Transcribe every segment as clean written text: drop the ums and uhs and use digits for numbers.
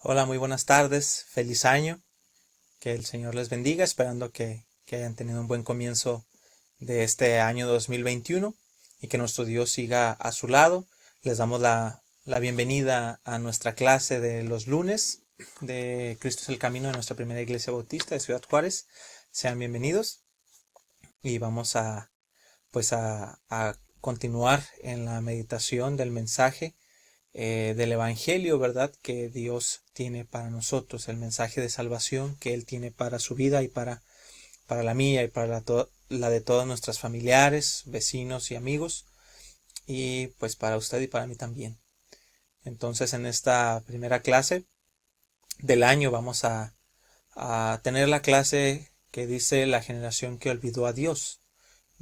Hola, muy buenas tardes, feliz año, que el Señor les bendiga, esperando que hayan tenido un buen comienzo de este año 2021 y que nuestro Dios siga a su lado. Les damos la bienvenida a nuestra clase de los lunes de Cristo es el Camino de nuestra primera iglesia bautista de Ciudad Juárez. Sean bienvenidos y vamos a continuar en la meditación del mensaje del Evangelio, ¿verdad? Que Dios tiene para nosotros, el mensaje de salvación que Él tiene para su vida y para la mía y para la de todos nuestros familiares, vecinos y amigos, y pues para usted y para mí también. Entonces, en esta primera clase del año a tener la clase que dice la generación que olvidó a Dios.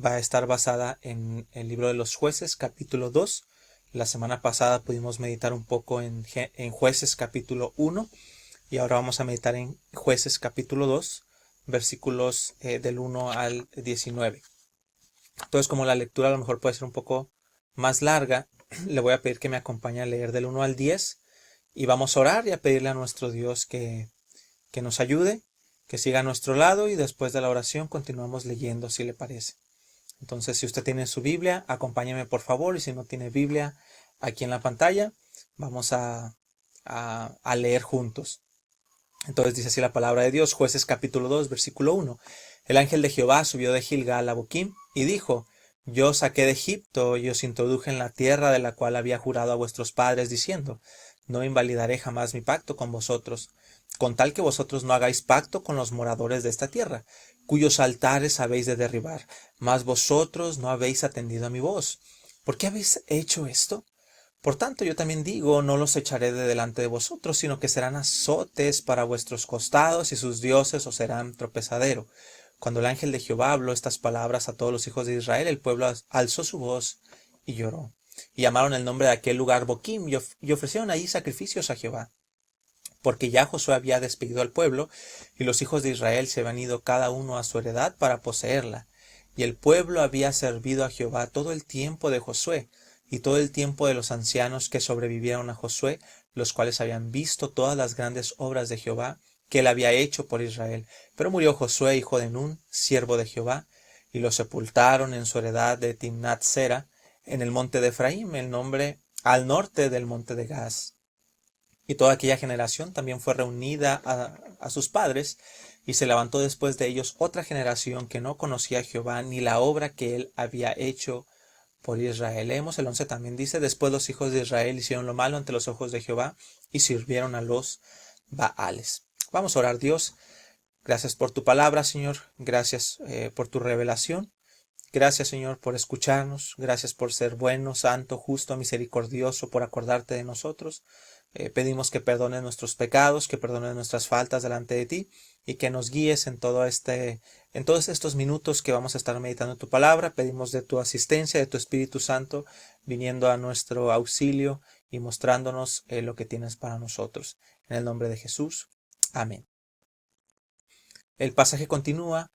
Va a estar basada en el libro de los jueces, capítulo 2. La semana pasada pudimos meditar un poco en jueces, capítulo 1, y ahora vamos a meditar en jueces, capítulo 2, versículos del 1 al 19. Entonces, como la lectura a lo mejor puede ser un poco más larga, le voy a pedir que me acompañe a leer del 1 al 10 y vamos a orar y a pedirle a nuestro Dios que nos ayude, que siga a nuestro lado, y después de la oración continuamos leyendo, si le parece. Entonces, si usted tiene su Biblia, acompáñeme por favor, y si no tiene Biblia aquí en la pantalla, vamos a leer juntos. Entonces dice así la palabra de Dios, Jueces capítulo 2, versículo 1. El ángel de Jehová subió de Gilgal a Boquim y dijo, Yo os saqué de Egipto y os introduje en la tierra de la cual había jurado a vuestros padres, diciendo, No invalidaré jamás mi pacto con vosotros, con tal que vosotros no hagáis pacto con los moradores de esta tierra, cuyos altares habéis de derribar, mas vosotros no habéis atendido a mi voz. ¿Por qué habéis hecho esto? Por tanto, yo también digo, no los echaré de delante de vosotros, sino que serán azotes para vuestros costados, y sus dioses os serán tropezadero. Cuando el ángel de Jehová habló estas palabras a todos los hijos de Israel, el pueblo alzó su voz y lloró. Y llamaron el nombre de aquel lugar Boquim, y ofrecieron allí sacrificios a Jehová. Porque ya Josué había despedido al pueblo, y los hijos de Israel se habían ido cada uno a su heredad para poseerla. Y el pueblo había servido a Jehová todo el tiempo de Josué, y todo el tiempo de los ancianos que sobrevivieron a Josué, los cuales habían visto todas las grandes obras de Jehová que él había hecho por Israel. Pero murió Josué, hijo de Nun, siervo de Jehová, y lo sepultaron en su heredad de Timnat Sera, en el monte de Efraín, el nombre al norte del monte de Gaz. Y toda aquella generación también fue reunida a sus padres, y se levantó después de ellos otra generación que no conocía a Jehová ni la obra que él había hecho por Israel. Leemos el 11 también, dice, después los hijos de Israel hicieron lo malo ante los ojos de Jehová y sirvieron a los Baales. Vamos a orar. Dios, gracias por tu palabra, Señor, gracias por tu revelación. Gracias, Señor, por escucharnos. Gracias por ser bueno, santo, justo, misericordioso, por acordarte de nosotros. Pedimos que perdones nuestros pecados, que perdones nuestras faltas delante de ti, y que nos guíes en todos estos minutos que vamos a estar meditando tu palabra. Pedimos de tu asistencia, de tu Espíritu Santo, viniendo a nuestro auxilio y mostrándonos lo que tienes para nosotros. En el nombre de Jesús. Amén. El pasaje continúa.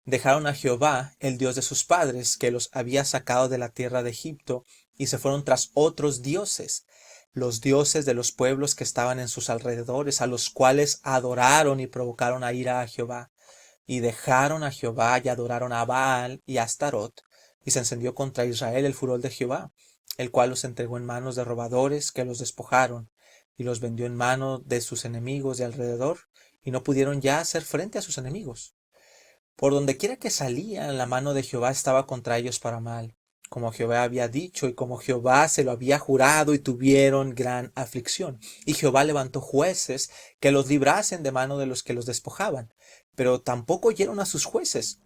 Dejaron a Jehová, el Dios de sus padres, que los había sacado de la tierra de Egipto, y se fueron tras otros dioses, los dioses de los pueblos que estaban en sus alrededores, a los cuales adoraron y provocaron a ira a Jehová. Y dejaron a Jehová y adoraron a Baal y a Astarot, y se encendió contra Israel el furor de Jehová, el cual los entregó en manos de robadores que los despojaron, y los vendió en manos de sus enemigos de alrededor, y no pudieron ya hacer frente a sus enemigos. Por donde quiera que salían, la mano de Jehová estaba contra ellos para mal, como Jehová había dicho y como Jehová se lo había jurado, y tuvieron gran aflicción. Y Jehová levantó jueces que los librasen de mano de los que los despojaban. Pero tampoco oyeron a sus jueces,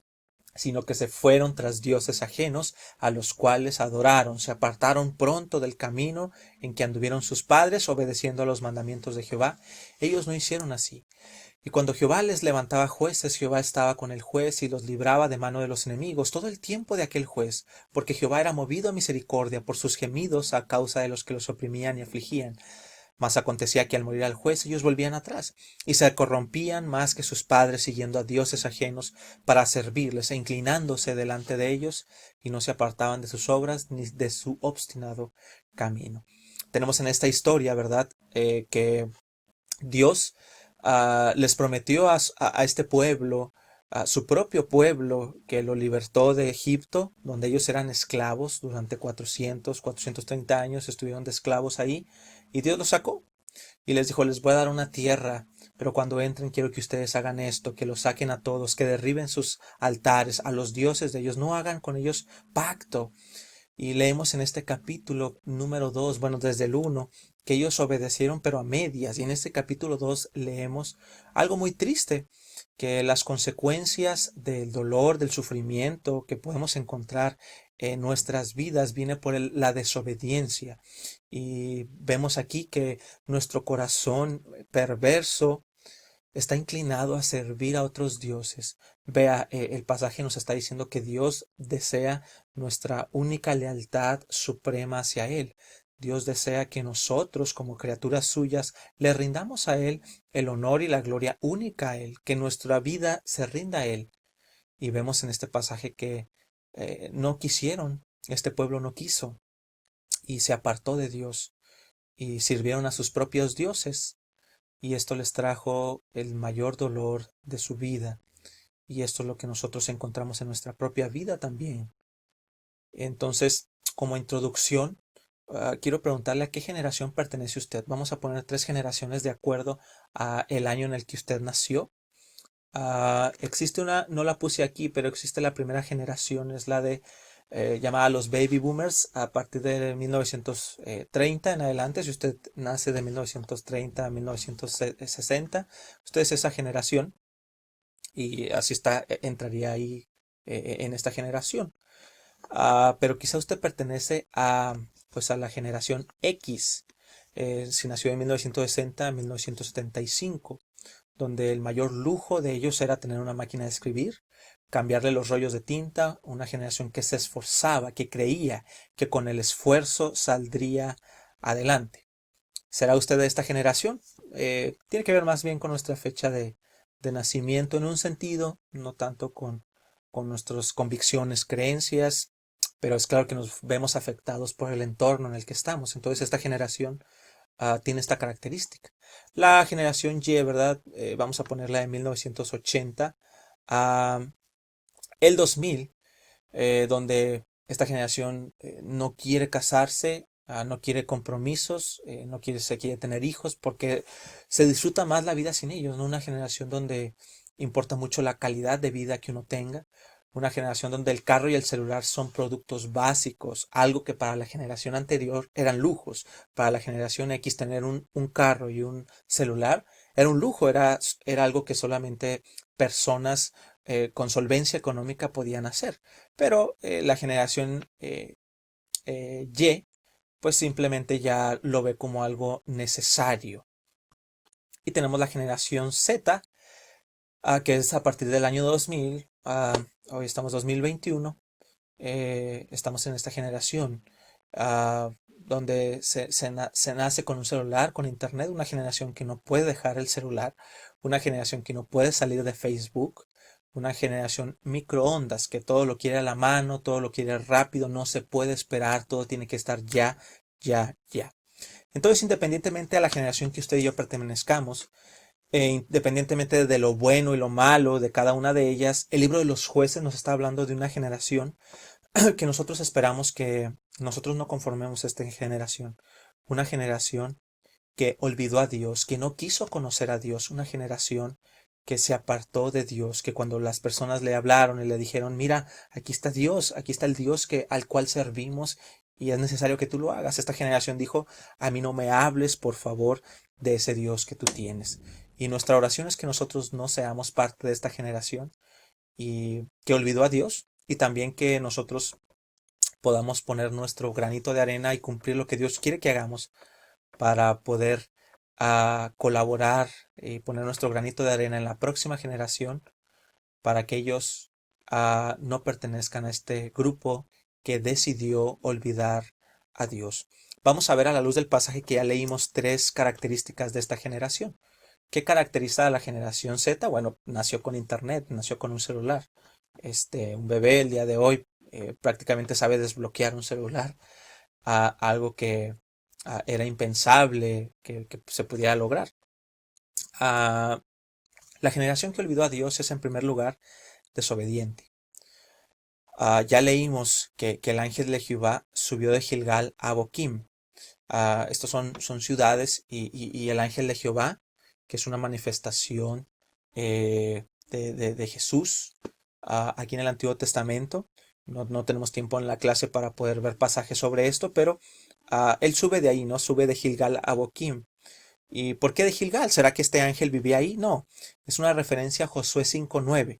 sino que se fueron tras dioses ajenos, a los cuales adoraron, se apartaron pronto del camino en que anduvieron sus padres, obedeciendo a los mandamientos de Jehová. Ellos no hicieron así. Y cuando Jehová les levantaba jueces, Jehová estaba con el juez y los libraba de mano de los enemigos todo el tiempo de aquel juez, porque Jehová era movido a misericordia por sus gemidos a causa de los que los oprimían y afligían. Mas acontecía que al morir al juez ellos volvían atrás, y se corrompían más que sus padres, siguiendo a dioses ajenos para servirles e inclinándose delante de ellos, y no se apartaban de sus obras ni de su obstinado camino. Tenemos en esta historia, ¿verdad? Que Dios les prometió a este pueblo, a su propio pueblo, que lo libertó de Egipto, donde ellos eran esclavos durante 430 años, estuvieron de esclavos ahí, y Dios los sacó. Y les dijo, les voy a dar una tierra, pero cuando entren quiero que ustedes hagan esto, que los saquen a todos, que derriben sus altares, a los dioses de ellos, no hagan con ellos pacto. Y leemos en este capítulo número 2, bueno, desde el 1, que ellos obedecieron pero a medias. Y en este capítulo 2 leemos algo muy triste, que las consecuencias del dolor, del sufrimiento que podemos encontrar en nuestras vidas viene por la desobediencia. Y vemos aquí que nuestro corazón perverso está inclinado a servir a otros dioses. Vea, el pasaje nos está diciendo que Dios desea nuestra única lealtad suprema hacia Él. Dios desea que nosotros, como criaturas suyas, le rindamos a Él el honor y la gloria única a Él, que nuestra vida se rinda a Él. Y vemos en este pasaje que no quisieron, este pueblo no quiso y se apartó de Dios y sirvieron a sus propios dioses y esto les trajo el mayor dolor de su vida. Y esto es lo que nosotros encontramos en nuestra propia vida también. Entonces, como introducción, quiero preguntarle a qué generación pertenece usted. Vamos a poner 3 generaciones de acuerdo a el año en el que usted nació. Existe una, no la puse aquí, pero existe la primera generación, es la de llamada los baby boomers a partir de 1930 en adelante. Si usted nace de 1930 a 1960, usted es esa generación y así está, entraría ahí en esta generación. Pero quizá usted pertenece a, pues a la generación X. Si nació en 1960 a 1975, donde el mayor lujo de ellos era tener una máquina de escribir, cambiarle los rollos de tinta, una generación que se esforzaba, que creía que con el esfuerzo saldría adelante. ¿Será usted de esta generación? Tiene que ver más bien con nuestra fecha de nacimiento en un sentido, no tanto con nuestras convicciones, creencias, pero es claro que nos vemos afectados por el entorno en el que estamos. Entonces esta generación tiene esta característica. La generación Y, ¿verdad? Vamos a ponerla de 1980 a el 2000, donde esta generación no quiere casarse, no quiere compromisos, no quiere, se quiere tener hijos, porque se disfruta más la vida sin ellos, ¿no? Una generación donde importa mucho la calidad de vida que uno tenga, una generación donde el carro y el celular son productos básicos, algo que para la generación anterior eran lujos. Para la generación X tener un carro y un celular era un lujo, era algo que solamente personas con solvencia económica podían hacer. Pero la generación Y, pues simplemente ya lo ve como algo necesario. Y tenemos la generación Z, que es a partir del año 2000, hoy estamos 2021, estamos en esta generación donde se nace con un celular, con internet, una generación que no puede dejar el celular, una generación que no puede salir de Facebook, una generación microondas, que todo lo quiere a la mano, todo lo quiere rápido, no se puede esperar, todo tiene que estar ya, ya, ya. Entonces, independientemente a la generación que usted y yo pertenezcamos, independientemente de lo bueno y lo malo de cada una de ellas, el libro de los jueces nos está hablando de una generación que nosotros esperamos que nosotros no conformemos esta generación. Una generación que olvidó a Dios, que no quiso conocer a Dios, una generación que se apartó de Dios, que cuando las personas le hablaron y le dijeron, mira, aquí está Dios, aquí está el Dios al cual servimos y es necesario que tú lo hagas. Esta generación dijo, a mí no me hables, por favor, de ese Dios que tú tienes. Y nuestra oración es que nosotros no seamos parte de esta generación y que olvidó a Dios y también que nosotros podamos poner nuestro granito de arena y cumplir lo que Dios quiere que hagamos para poder colaborar y poner nuestro granito de arena en la próxima generación para que ellos no pertenezcan a este grupo que decidió olvidar a Dios. Vamos a ver a la luz del pasaje que ya leímos 3 características de esta generación. ¿Qué caracteriza a la generación Z? Bueno, nació con internet, nació con un celular. Un bebé el día de hoy prácticamente sabe desbloquear un celular, algo que era impensable que se pudiera lograr. Ah, la generación que olvidó a Dios es en primer lugar desobediente. Ya leímos que el ángel de Jehová subió de Gilgal a Boquim. Estos son ciudades y el ángel de Jehová, que es una manifestación de Jesús aquí en el Antiguo Testamento. No tenemos tiempo en la clase para poder ver pasajes sobre esto, pero él sube de ahí, ¿no? Sube de Gilgal a Boquim. ¿Y por qué de Gilgal? ¿Será que este ángel vivía ahí? No, es una referencia a Josué 5:9,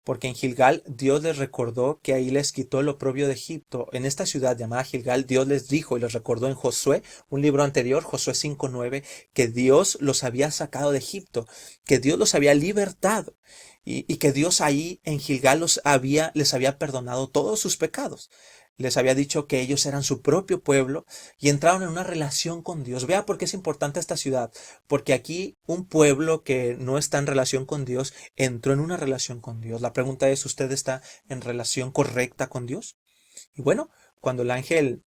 porque en Gilgal Dios les recordó que ahí les quitó el oprobio de Egipto. En esta ciudad llamada Gilgal, Dios les dijo y les recordó en Josué, un libro anterior, Josué 5:9, que Dios los había sacado de Egipto, que Dios los había libertado y que Dios ahí en Gilgal les había perdonado todos sus pecados. Les había dicho que ellos eran su propio pueblo y entraron en una relación con Dios. Vea por qué es importante esta ciudad, porque aquí un pueblo que no está en relación con Dios entró en una relación con Dios. La pregunta es, ¿usted está en relación correcta con Dios? Y bueno, cuando el ángel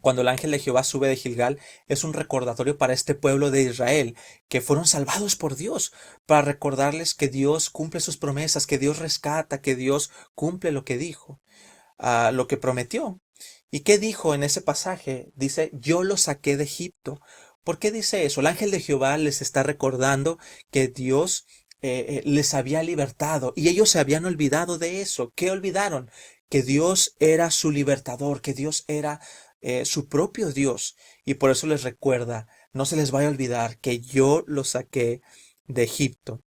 cuando el ángel de Jehová sube de Gilgal, es un recordatorio para este pueblo de Israel, que fueron salvados por Dios, para recordarles que Dios cumple sus promesas, que Dios rescata, que Dios cumple lo que dijo, lo que prometió. ¿Y qué dijo en ese pasaje? Dice, yo los saqué de Egipto. ¿Por qué dice eso? El ángel de Jehová les está recordando que Dios les había libertado y ellos se habían olvidado de eso. ¿Qué olvidaron? Que Dios era su libertador, que Dios era su propio Dios. Y por eso les recuerda, no se les vaya a olvidar que yo los saqué de Egipto.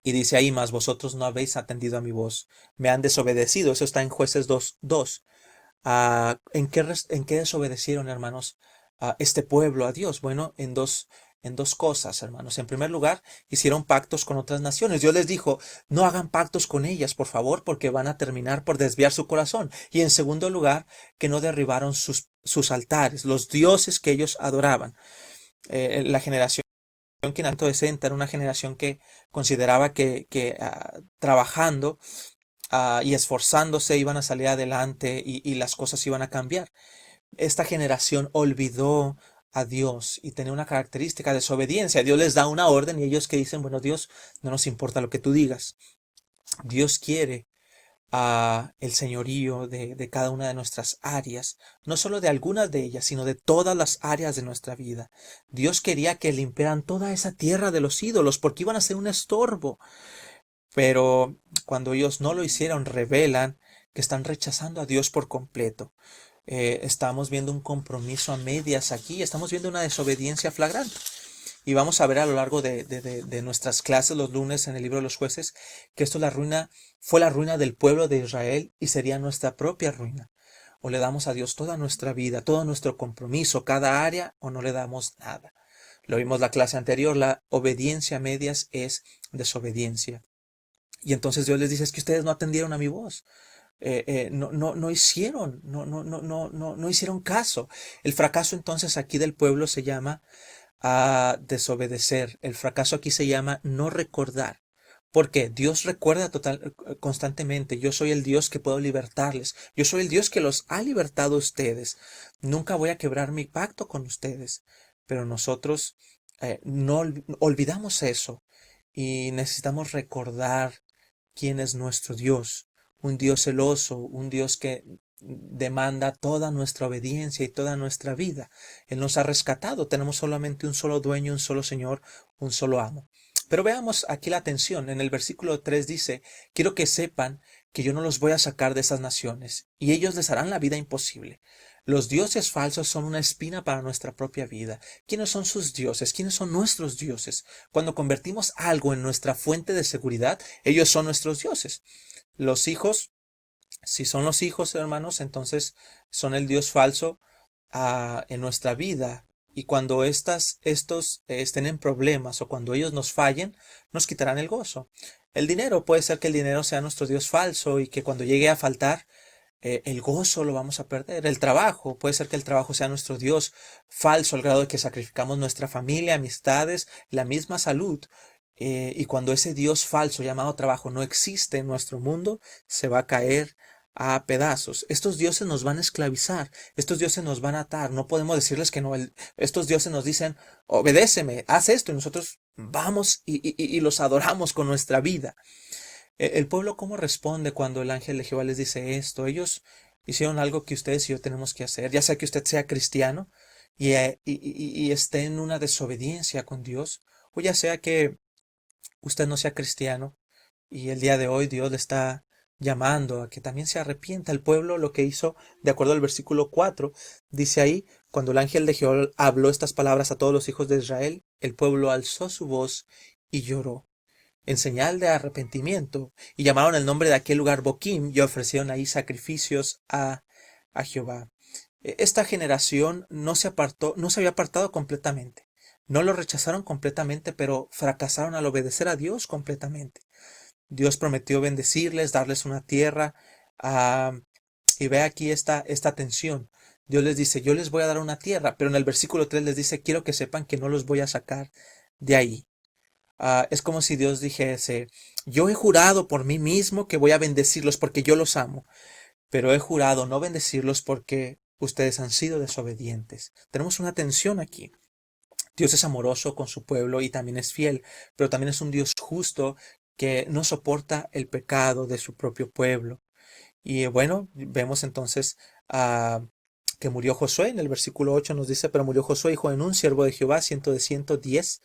Y dice ahí más, vosotros no habéis atendido a mi voz, me han desobedecido. Eso está en Jueces 2:2. ¿En qué desobedecieron, hermanos, este pueblo a Dios? Bueno, en dos cosas, hermanos. En primer lugar, hicieron pactos con otras naciones. Dios les dijo, no hagan pactos con ellas, por favor, porque van a terminar por desviar su corazón. Y en segundo lugar, que no derribaron sus altares, los dioses que ellos adoraban. La generación que en Alto era una generación que consideraba que trabajando y esforzándose iban a salir adelante y las cosas iban a cambiar. Esta generación olvidó a Dios y tenía una característica de desobediencia. Dios les da una orden y ellos que dicen, bueno, Dios, no nos importa lo que tú digas. Dios quiere el señorío de cada una de nuestras áreas, no solo de algunas de ellas, sino de todas las áreas de nuestra vida. Dios quería que limpiaran toda esa tierra de los ídolos porque iban a ser un estorbo. Pero cuando ellos no lo hicieron, revelan que están rechazando a Dios por completo. Estamos viendo un compromiso a medias aquí, estamos viendo una desobediencia flagrante. Y vamos a ver a lo largo de nuestras clases los lunes en el libro de los jueces que esto fue la ruina del pueblo de Israel y sería nuestra propia ruina. O le damos a Dios toda nuestra vida, todo nuestro compromiso, cada área, o no le damos nada. Lo vimos la clase anterior, la obediencia a medias es desobediencia. Y entonces Dios les dice, es que ustedes no atendieron a mi voz. No hicieron, no hicieron caso. El fracaso entonces aquí del pueblo se llama desobedecer. El fracaso aquí se llama no recordar. Porque Dios recuerda constantemente, yo soy el Dios que puedo libertarles, yo soy el Dios que los ha libertado a ustedes, nunca voy a quebrar mi pacto con ustedes, pero nosotros no olvidamos eso y necesitamos recordar quién es nuestro Dios, un Dios celoso, un Dios que demanda toda nuestra obediencia y toda nuestra vida. Él nos ha rescatado, tenemos solamente un solo dueño, un solo Señor, un solo amo. Pero veamos aquí la atención. En el versículo 3 dice, quiero que sepan que yo no los voy a sacar de esas naciones, y ellos les harán la vida imposible. Los dioses falsos son una espina para nuestra propia vida. ¿Quiénes son sus dioses? ¿Quiénes son nuestros dioses? Cuando convertimos algo en nuestra fuente de seguridad, ellos son nuestros dioses. Los hijos, si son los hijos, hermanos, entonces son el dios falso en nuestra vida. Y cuando estos estén en problemas o cuando ellos nos fallen, nos quitarán el gozo. El dinero, puede ser que el dinero sea nuestro dios falso y que cuando llegue a faltar, el gozo lo vamos a perder. El trabajo, puede ser que el trabajo sea nuestro Dios falso al grado de que sacrificamos nuestra familia, amistades, la misma salud. Y cuando ese Dios falso llamado trabajo no existe en nuestro mundo, se va a caer a pedazos. Estos dioses nos van a esclavizar, estos dioses nos van a atar. No podemos decirles que no. Estos dioses nos dicen, obedéceme, haz esto, y nosotros vamos y los adoramos con nuestra vida. El pueblo, ¿cómo responde cuando el ángel de Jehová les dice esto? Ellos hicieron algo que ustedes y yo tenemos que hacer, ya sea que usted sea cristiano y esté en una desobediencia con Dios, o ya sea que usted no sea cristiano y el día de hoy Dios le está llamando a que también se arrepienta. El pueblo lo que hizo, de acuerdo al versículo 4, dice ahí, cuando el ángel de Jehová habló estas palabras a todos los hijos de Israel, el pueblo alzó su voz y lloró en señal de arrepentimiento, y llamaron el nombre de aquel lugar Boquim, y ofrecieron ahí sacrificios a Jehová. Esta generación no se había apartado completamente. No lo rechazaron completamente, pero fracasaron al obedecer a Dios completamente. Dios prometió bendecirles, darles una tierra, ah, y ve aquí esta tensión. Dios les dice, yo les voy a dar una tierra, pero en el versículo 3 les dice, quiero que sepan que no los voy a sacar de ahí. Es como si Dios dijese, yo he jurado por mí mismo que voy a bendecirlos porque yo los amo, pero he jurado no bendecirlos porque ustedes han sido desobedientes. Tenemos una tensión aquí. Dios es amoroso con su pueblo y también es fiel, pero también es un Dios justo que no soporta el pecado de su propio pueblo. Y bueno, vemos entonces que murió Josué. En el versículo 8 nos dice, pero murió Josué, hijo de Nun, siervo de Jehová, 110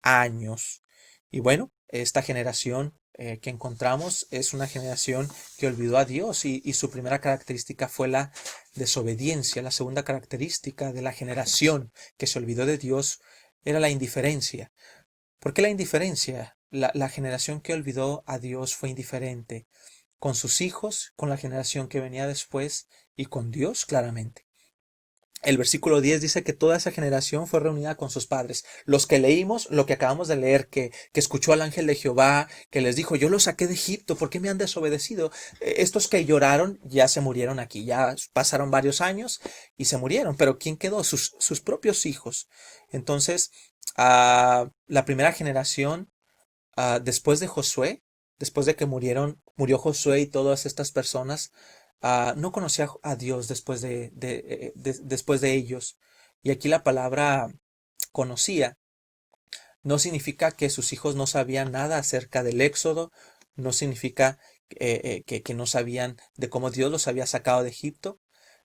años. Y bueno, esta generación que encontramos es una generación que olvidó a Dios y su primera característica fue la desobediencia. La segunda característica de la generación que se olvidó de Dios era la indiferencia. ¿Por qué la indiferencia? La generación que olvidó a Dios fue indiferente con sus hijos, con la generación que venía después y con Dios claramente. El versículo 10 dice que toda esa generación fue reunida con sus padres. Los que leímos, lo que acabamos de leer, que escuchó al ángel de Jehová, que les dijo, yo los saqué de Egipto, ¿por qué me han desobedecido? Estos que lloraron ya se murieron aquí, ya pasaron varios años y se murieron, pero ¿quién quedó? Sus propios hijos. Entonces, la primera generación, después de Josué, después de que murió Josué y todas estas personas, no conocía a Dios después de ellos. Y aquí la palabra conocía no significa que sus hijos no sabían nada acerca del Éxodo, no significa que no sabían de cómo Dios los había sacado de Egipto,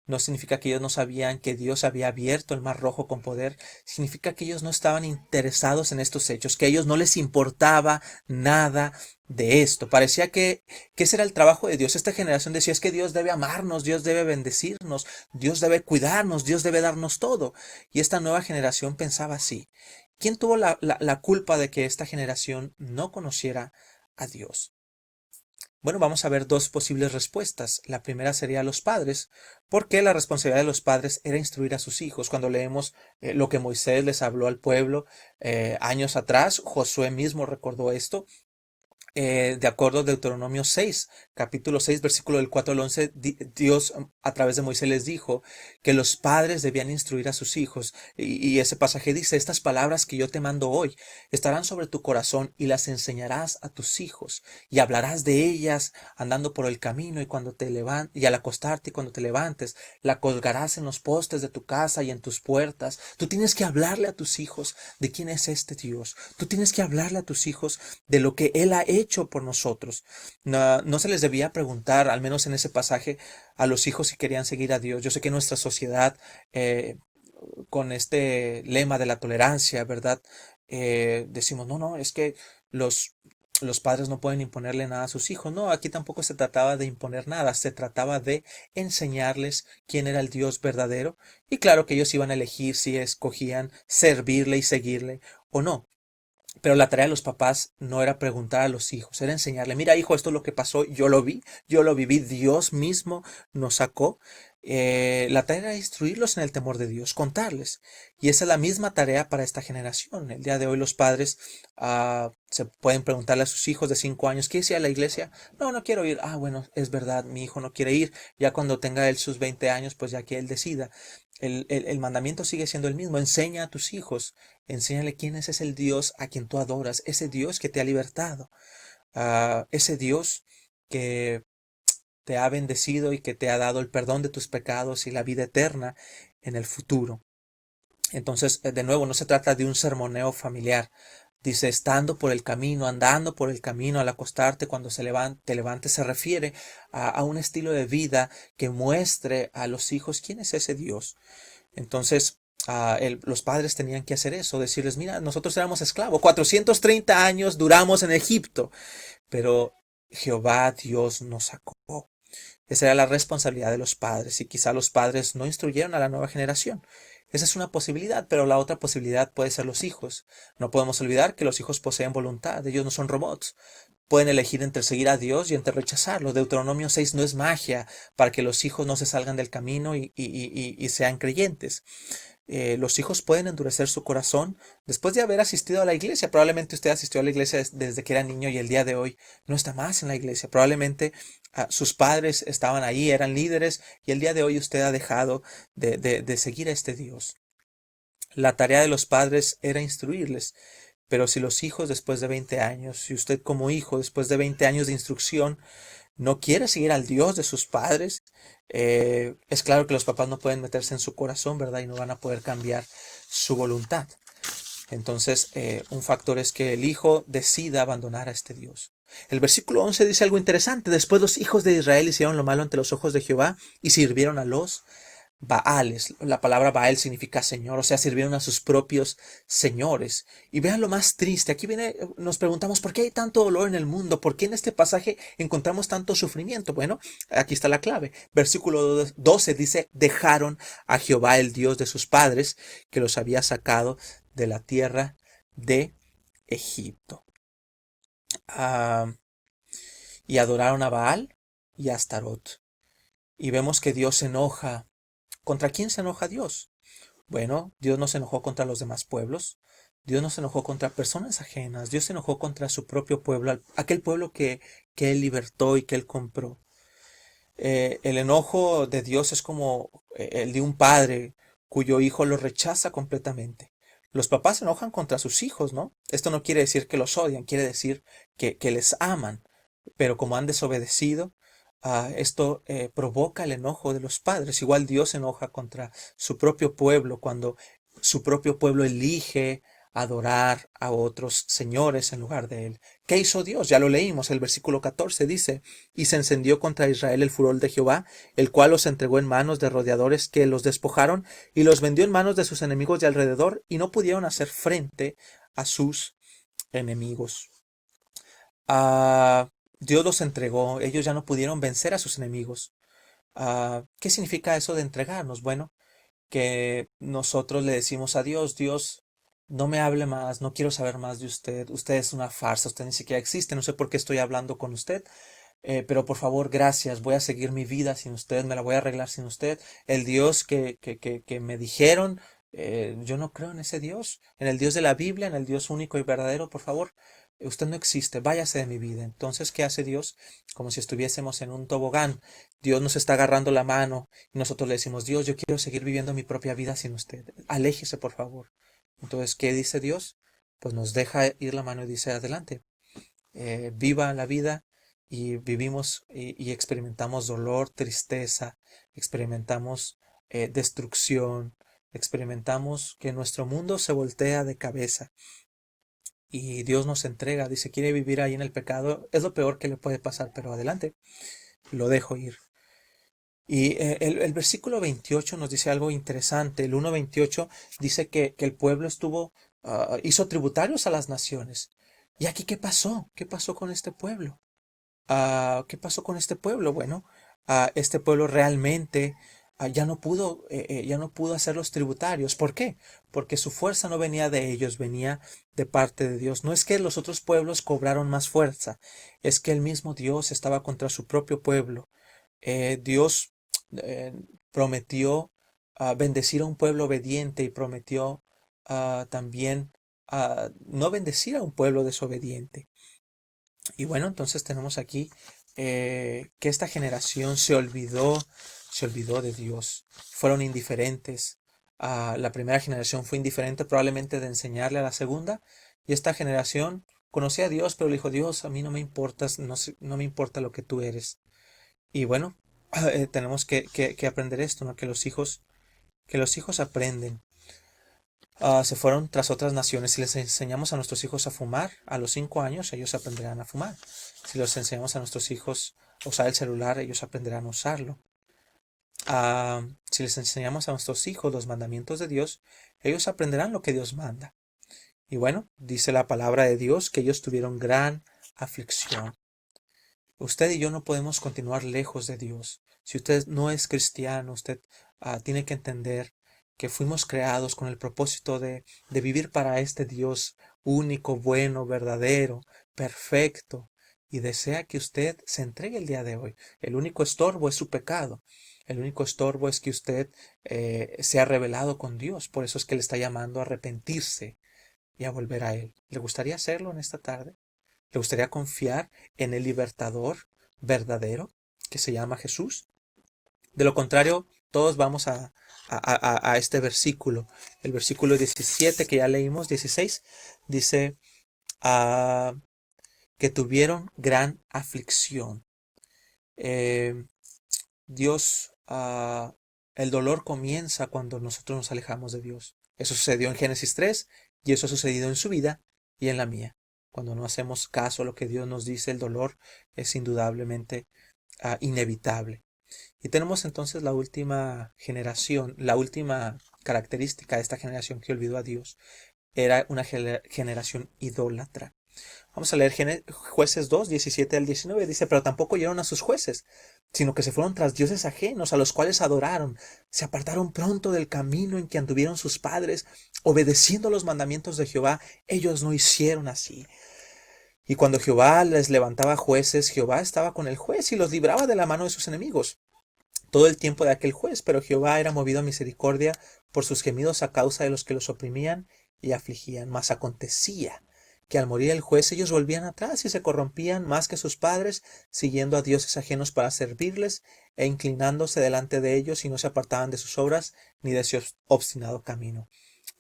no significa que ellos no sabían que Dios había abierto el mar rojo con poder, significa que ellos no estaban interesados en estos hechos, que a ellos no les importaba nada de esto. Parecía que ese era el trabajo de Dios. Esta generación decía, es que Dios debe amarnos, Dios debe bendecirnos, Dios debe cuidarnos, Dios debe darnos todo. Y esta nueva generación pensaba así. ¿Quién tuvo la culpa de que esta generación no conociera a Dios? Bueno, vamos a ver dos posibles respuestas. La primera sería los padres, porque la responsabilidad de los padres era instruir a sus hijos. Cuando leemos lo que Moisés les habló al pueblo años atrás, Josué mismo recordó esto. De acuerdo a Deuteronomio 6, capítulo 6, versículo del 4 al 11, Dios a través de Moisés les dijo que los padres debían instruir a sus hijos. Y ese pasaje dice, estas palabras que yo te mando hoy estarán sobre tu corazón y las enseñarás a tus hijos y hablarás de ellas andando por el camino y cuando te levantes y al acostarte y cuando te levantes, la colgarás en los postes de tu casa y en tus puertas. Tú tienes que hablarle a tus hijos de quién es este Dios. Tú tienes que hablarle a tus hijos de lo que Él ha hecho por nosotros. No se les debía preguntar, al menos en ese pasaje, a los hijos si querían seguir a Dios. Yo sé que nuestra sociedad, con este lema de la tolerancia, ¿verdad? Decimos, no, es que los, los padres no pueden imponerle nada a sus hijos. No, aquí tampoco se trataba de imponer nada, se trataba de enseñarles quién era el Dios verdadero. Y claro que ellos iban a elegir si escogían servirle y seguirle o no. Pero la tarea de los papás no era preguntar a los hijos, era enseñarle, mira hijo, esto es lo que pasó, yo lo vi, yo lo viví, Dios mismo nos sacó. La tarea era instruirlos en el temor de Dios, contarles. Y esa es la misma tarea para esta generación. El día de hoy los padres se pueden preguntarle a sus hijos de 5 años, ¿quieres ir a la iglesia? No, no quiero ir. Bueno, es verdad, mi hijo no quiere ir. Ya cuando tenga él sus 20 años, pues ya que él decida. El mandamiento sigue siendo el mismo. Enseña a tus hijos. Enséñale quién es ese Dios a quien tú adoras, ese Dios que te ha libertado, ese Dios que te ha bendecido y que te ha dado el perdón de tus pecados y la vida eterna en el futuro. Entonces, de nuevo, no se trata de un sermoneo familiar. Dice, estando por el camino, andando por el camino, al acostarte, cuando te levantes, se refiere a un estilo de vida que muestre a los hijos quién es ese Dios. Entonces, los padres tenían que hacer eso, decirles, mira, nosotros éramos esclavos, 430 años duramos en Egipto, pero Jehová Dios nos sacó. Esa era la responsabilidad de los padres y quizá los padres no instruyeron a la nueva generación. Esa es una posibilidad, pero la otra posibilidad puede ser los hijos. No podemos olvidar que los hijos poseen voluntad, ellos no son robots. Pueden elegir entre seguir a Dios y entre rechazarlo. Deuteronomio 6 no es magia para que los hijos no se salgan del camino y sean creyentes. Los hijos pueden endurecer su corazón después de haber asistido a la iglesia. Probablemente usted asistió a la iglesia desde que era niño y el día de hoy no está más en la iglesia. Probablemente sus padres estaban ahí, eran líderes y el día de hoy usted ha dejado de seguir a este Dios. La tarea de los padres era instruirles. Pero si los hijos después de 20 años, si usted como hijo después de 20 años de instrucción no quiere seguir al Dios de sus padres, es claro que los papás no pueden meterse en su corazón, ¿verdad? Y no van a poder cambiar su voluntad. Entonces, un factor es que el hijo decida abandonar a este Dios. El versículo 11 dice algo interesante. Después los hijos de Israel hicieron lo malo ante los ojos de Jehová y sirvieron a los Baales. La palabra Baal significa señor, o sea, sirvieron a sus propios señores. Y vean lo más triste. Aquí viene, nos preguntamos, ¿por qué hay tanto dolor en el mundo? ¿Por qué en este pasaje encontramos tanto sufrimiento? Bueno, aquí está la clave. Versículo 12 dice, dejaron a Jehová, el Dios de sus padres, que los había sacado de la tierra de Egipto. Y adoraron a Baal y a Astarot. Y vemos que Dios se enoja. ¿Contra quién se enoja Dios? Bueno, Dios no se enojó contra los demás pueblos. Dios no se enojó contra personas ajenas. Dios se enojó contra su propio pueblo, aquel pueblo que Él libertó y que Él compró. El enojo de Dios es como el de un padre cuyo hijo lo rechaza completamente. Los papás se enojan contra sus hijos, ¿no? Esto no quiere decir que los odian, quiere decir que les aman. Pero como han desobedecido, esto provoca el enojo de los padres. Igual Dios se enoja contra su propio pueblo cuando su propio pueblo elige adorar a otros señores en lugar de él. ¿Qué hizo Dios? Ya lo leímos, el versículo 14 dice, y se encendió contra Israel el furor de Jehová, el cual los entregó en manos de rodeadores que los despojaron y los vendió en manos de sus enemigos de alrededor y no pudieron hacer frente a sus enemigos. Dios los entregó, ellos ya no pudieron vencer a sus enemigos. ¿Qué significa eso de entregarnos? Bueno, que nosotros le decimos a Dios, Dios, no me hable más, no quiero saber más de usted, usted es una farsa, usted ni siquiera existe, no sé por qué estoy hablando con usted, pero por favor, gracias, voy a seguir mi vida sin usted, me la voy a arreglar sin usted. El Dios que me dijeron, yo no creo en ese Dios, en el Dios de la Biblia, en el Dios único y verdadero, por favor. Usted no existe, váyase de mi vida. Entonces, ¿qué hace Dios? Como si estuviésemos en un tobogán. Dios nos está agarrando la mano y nosotros le decimos, Dios, yo quiero seguir viviendo mi propia vida sin usted. Aléjese, por favor. Entonces, ¿qué dice Dios? Pues nos deja ir la mano y dice, adelante, viva la vida y vivimos y experimentamos dolor, tristeza, experimentamos destrucción, experimentamos que nuestro mundo se voltea de cabeza. Y Dios nos entrega, dice, quiere vivir ahí en el pecado, es lo peor que le puede pasar, pero adelante, lo dejo ir. Y el versículo 28 nos dice algo interesante. El 1:28 dice que el pueblo hizo tributarios a las naciones. ¿Y aquí qué pasó? ¿Qué pasó con este pueblo? ¿Qué pasó con este pueblo? Bueno, este pueblo realmente ya no pudo hacer los tributarios. ¿Por qué? Porque su fuerza no venía de ellos, venía de parte de Dios. No es que los otros pueblos cobraron más fuerza, es que el mismo Dios estaba contra su propio pueblo. Dios eh, prometió bendecir a un pueblo obediente y prometió también no bendecir a un pueblo desobediente. Y bueno, entonces tenemos aquí que esta generación se olvidó de Dios. Fueron indiferentes. La primera generación fue indiferente probablemente de enseñarle a la segunda. Y esta generación conocía a Dios, pero le dijo, Dios, a mí no me importas, no me importa lo que tú eres. Y bueno, tenemos que aprender esto, ¿no? Que los hijos aprenden. se fueron tras otras naciones. Si les enseñamos a nuestros hijos a fumar, a los 5 años ellos aprenderán a fumar. Si les enseñamos a nuestros hijos a usar el celular, ellos aprenderán a usarlo. Si les enseñamos a nuestros hijos los mandamientos de Dios, ellos aprenderán lo que Dios manda. Y bueno, dice la palabra de Dios que ellos tuvieron gran aflicción. Usted y yo no podemos continuar lejos de Dios. Si usted no es cristiano, usted tiene que entender que fuimos creados con el propósito de vivir para este Dios único, bueno, verdadero, perfecto. Y desea que usted se entregue el día de hoy. El único estorbo es su pecado. El único estorbo es que usted se ha rebelado con Dios. Por eso es que le está llamando a arrepentirse y a volver a Él. ¿Le gustaría hacerlo en esta tarde? ¿Le gustaría confiar en el libertador verdadero que se llama Jesús? De lo contrario, todos vamos a este versículo. El versículo 17 que ya leímos, 16, dice que tuvieron gran aflicción. Dios, el dolor comienza cuando nosotros nos alejamos de Dios. Eso sucedió en Génesis 3 y eso ha sucedido en su vida y en la mía. Cuando no hacemos caso a lo que Dios nos dice, el dolor es indudablemente inevitable. Y tenemos entonces la última generación, la última característica de esta generación que olvidó a Dios. Era una generación idólatra. Vamos a leer Jueces 2, 17 al 19. Dice, pero tampoco oyeron a sus jueces, sino que se fueron tras dioses ajenos, a los cuales adoraron. Se apartaron pronto del camino en que anduvieron sus padres, obedeciendo los mandamientos de Jehová. Ellos no hicieron así. Y cuando Jehová les levantaba jueces, Jehová estaba con el juez y los libraba de la mano de sus enemigos todo el tiempo de aquel juez, pero Jehová era movido a misericordia por sus gemidos a causa de los que los oprimían y afligían. Mas acontecía que al morir el juez ellos volvían atrás y se corrompían más que sus padres, siguiendo a dioses ajenos para servirles e inclinándose delante de ellos y no se apartaban de sus obras ni de su obstinado camino.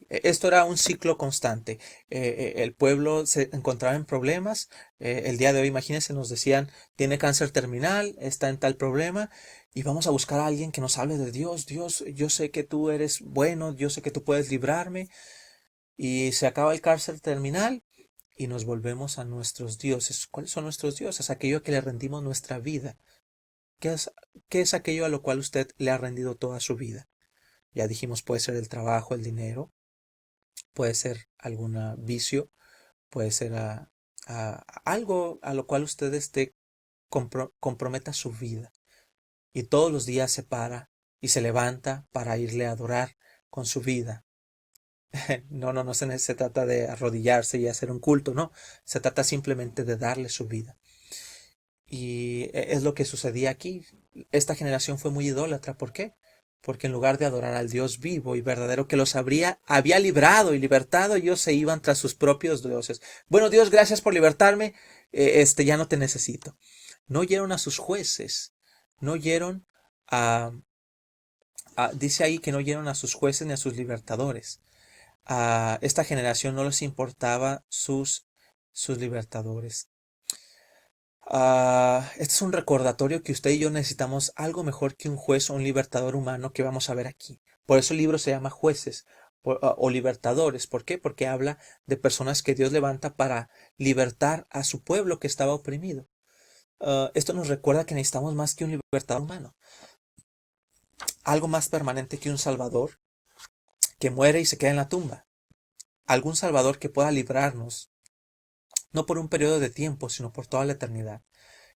Esto era un ciclo constante. El pueblo se encontraba en problemas. El día de hoy, imagínense, nos decían, tiene cáncer terminal, está en tal problema, y vamos a buscar a alguien que nos hable de Dios. Dios, yo sé que tú eres bueno, yo sé que tú puedes librarme. Y se acaba el cáncer terminal y nos volvemos a nuestros dioses. ¿Cuáles son nuestros dioses? Aquello a que le rendimos nuestra vida. ¿Qué es aquello a lo cual usted le ha rendido toda su vida? Ya dijimos, puede ser el trabajo, el dinero, puede ser algún vicio, puede ser algo a lo cual usted comprometa su vida. Y todos los días se para y se levanta para irle a adorar con su vida. No se trata de arrodillarse y hacer un culto, no. Se trata simplemente de darle su vida. Y es lo que sucedía aquí. Esta generación fue muy idólatra. ¿Por qué? Porque en lugar de adorar al Dios vivo y verdadero que los había librado y libertado, ellos se iban tras sus propios dioses. Bueno, Dios, gracias por libertarme, ya no te necesito. No oyeron a sus jueces, no oyeron dice ahí que no oyeron a sus jueces ni a sus libertadores. A esta generación no les importaba sus libertadores. Este es un recordatorio que usted y yo necesitamos algo mejor que un juez o un libertador humano que vamos a ver aquí. Por eso el libro se llama Jueces o Libertadores. ¿Por qué? Porque habla de personas que Dios levanta para libertar a su pueblo que estaba oprimido. Esto nos recuerda que necesitamos más que un libertador humano. Algo más permanente que un salvador que muere y se queda en la tumba. Algún salvador que pueda librarnos, no por un periodo de tiempo, sino por toda la eternidad.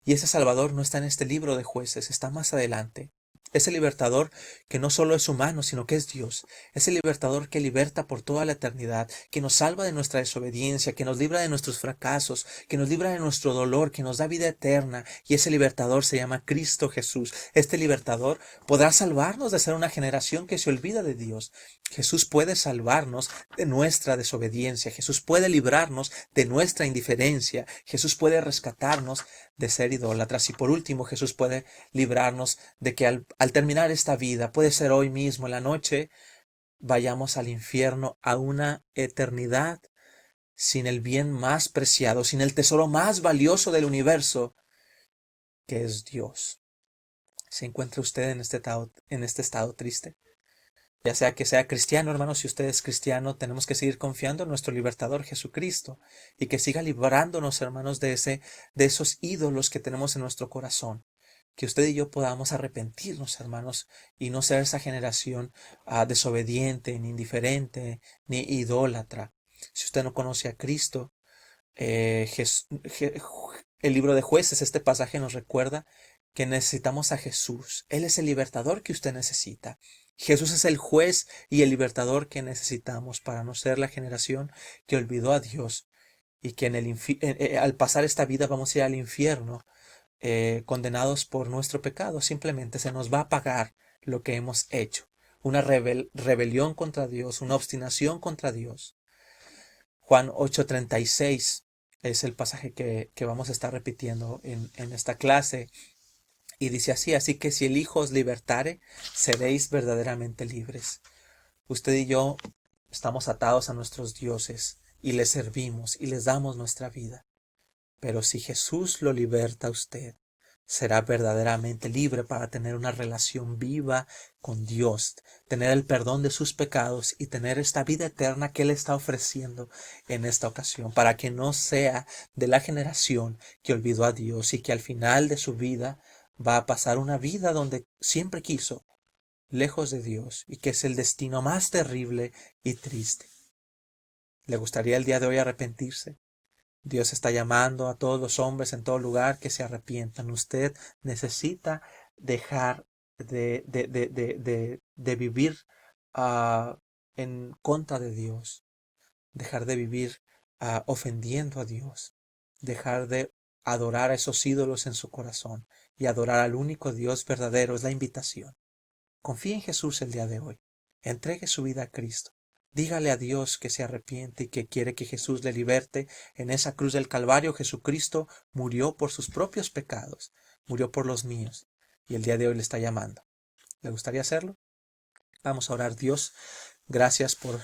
Y ese Salvador no está en este libro de Jueces, está más adelante. Ese libertador que no solo es humano, sino que es Dios. Ese libertador que liberta por toda la eternidad, que nos salva de nuestra desobediencia, que nos libra de nuestros fracasos, que nos libra de nuestro dolor, que nos da vida eterna. Y ese libertador se llama Cristo Jesús. Este libertador podrá salvarnos de ser una generación que se olvida de Dios. Jesús puede salvarnos de nuestra desobediencia. Jesús puede librarnos de nuestra indiferencia. Jesús puede rescatarnos de ser idólatras. Y por último, Jesús puede librarnos de que al terminar esta vida, puede ser hoy mismo, en la noche, vayamos al infierno a una eternidad sin el bien más preciado, sin el tesoro más valioso del universo, que es Dios. ¿Se encuentra usted en este estado triste? Ya sea que sea cristiano, hermanos, si usted es cristiano, tenemos que seguir confiando en nuestro libertador Jesucristo y que siga librándonos, hermanos, de esos ídolos que tenemos en nuestro corazón. Que usted y yo podamos arrepentirnos, hermanos, y no ser esa generación desobediente, ni indiferente, ni idólatra. Si usted no conoce a Cristo, el libro de Jueces, este pasaje nos recuerda que necesitamos a Jesús. Él es el libertador que usted necesita. Jesús es el juez y el libertador que necesitamos para no ser la generación que olvidó a Dios y que al pasar esta vida vamos a ir al infierno, condenados por nuestro pecado. Simplemente se nos va a pagar lo que hemos hecho. Una rebelión contra Dios, una obstinación contra Dios. Juan 8:36 es el pasaje que vamos a estar repitiendo en esta clase. Y dice así que si el Hijo os libertare, seréis verdaderamente libres. Usted y yo estamos atados a nuestros dioses y les servimos y les damos nuestra vida. Pero si Jesús lo liberta a usted, será verdaderamente libre para tener una relación viva con Dios, tener el perdón de sus pecados y tener esta vida eterna que Él está ofreciendo en esta ocasión, para que no sea de la generación que olvidó a Dios y que al final de su vida va a pasar una vida donde siempre quiso, lejos de Dios, y que es el destino más terrible y triste. ¿Le gustaría el día de hoy arrepentirse? Dios está llamando a todos los hombres en todo lugar que se arrepientan. Usted necesita dejar de vivir en contra de Dios, dejar de vivir ofendiendo a Dios, dejar de adorar a esos ídolos en su corazón y adorar al único Dios verdadero. Es la invitación. Confíe en Jesús el día de hoy. Entregue su vida a Cristo. Dígale a Dios que se arrepiente y que quiere que Jesús le liberte. En esa cruz del Calvario, Jesucristo murió por sus propios pecados, murió por los míos, y el día de hoy le está llamando. ¿Le gustaría hacerlo? Vamos a orar. Dios, gracias por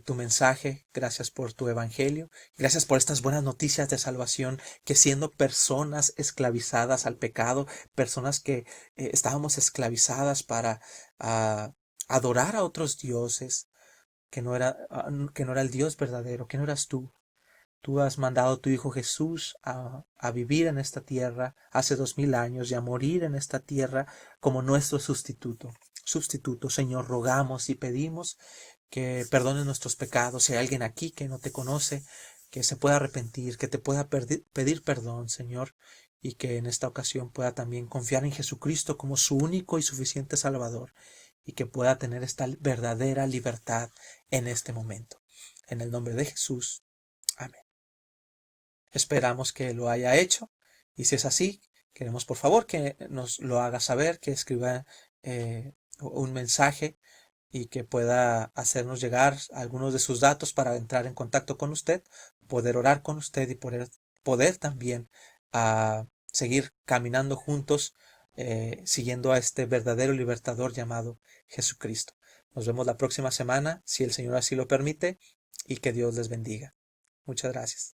tu mensaje, gracias por tu evangelio, gracias por estas buenas noticias de salvación, que siendo personas esclavizadas al pecado, personas que estábamos esclavizadas para adorar a otros dioses, que no era el Dios verdadero, que no eras tú. Tú has mandado a tu Hijo Jesús a vivir en esta tierra hace 2000 años y a morir en esta tierra como nuestro sustituto. Sustituto, Señor, rogamos y pedimos que perdones nuestros pecados. Si hay alguien aquí que no te conoce, que se pueda arrepentir, que te pueda pedir perdón, Señor, y que en esta ocasión pueda también confiar en Jesucristo como su único y suficiente Salvador, y que pueda tener esta verdadera libertad en este momento. En el nombre de Jesús. Amén. Esperamos que lo haya hecho, y si es así, queremos por favor que nos lo haga saber, que escriba un mensaje y que pueda hacernos llegar algunos de sus datos para entrar en contacto con usted, poder orar con usted y poder también seguir caminando juntos, siguiendo a este verdadero libertador llamado Jesucristo. Nos vemos la próxima semana, si el Señor así lo permite, y que Dios les bendiga. Muchas gracias.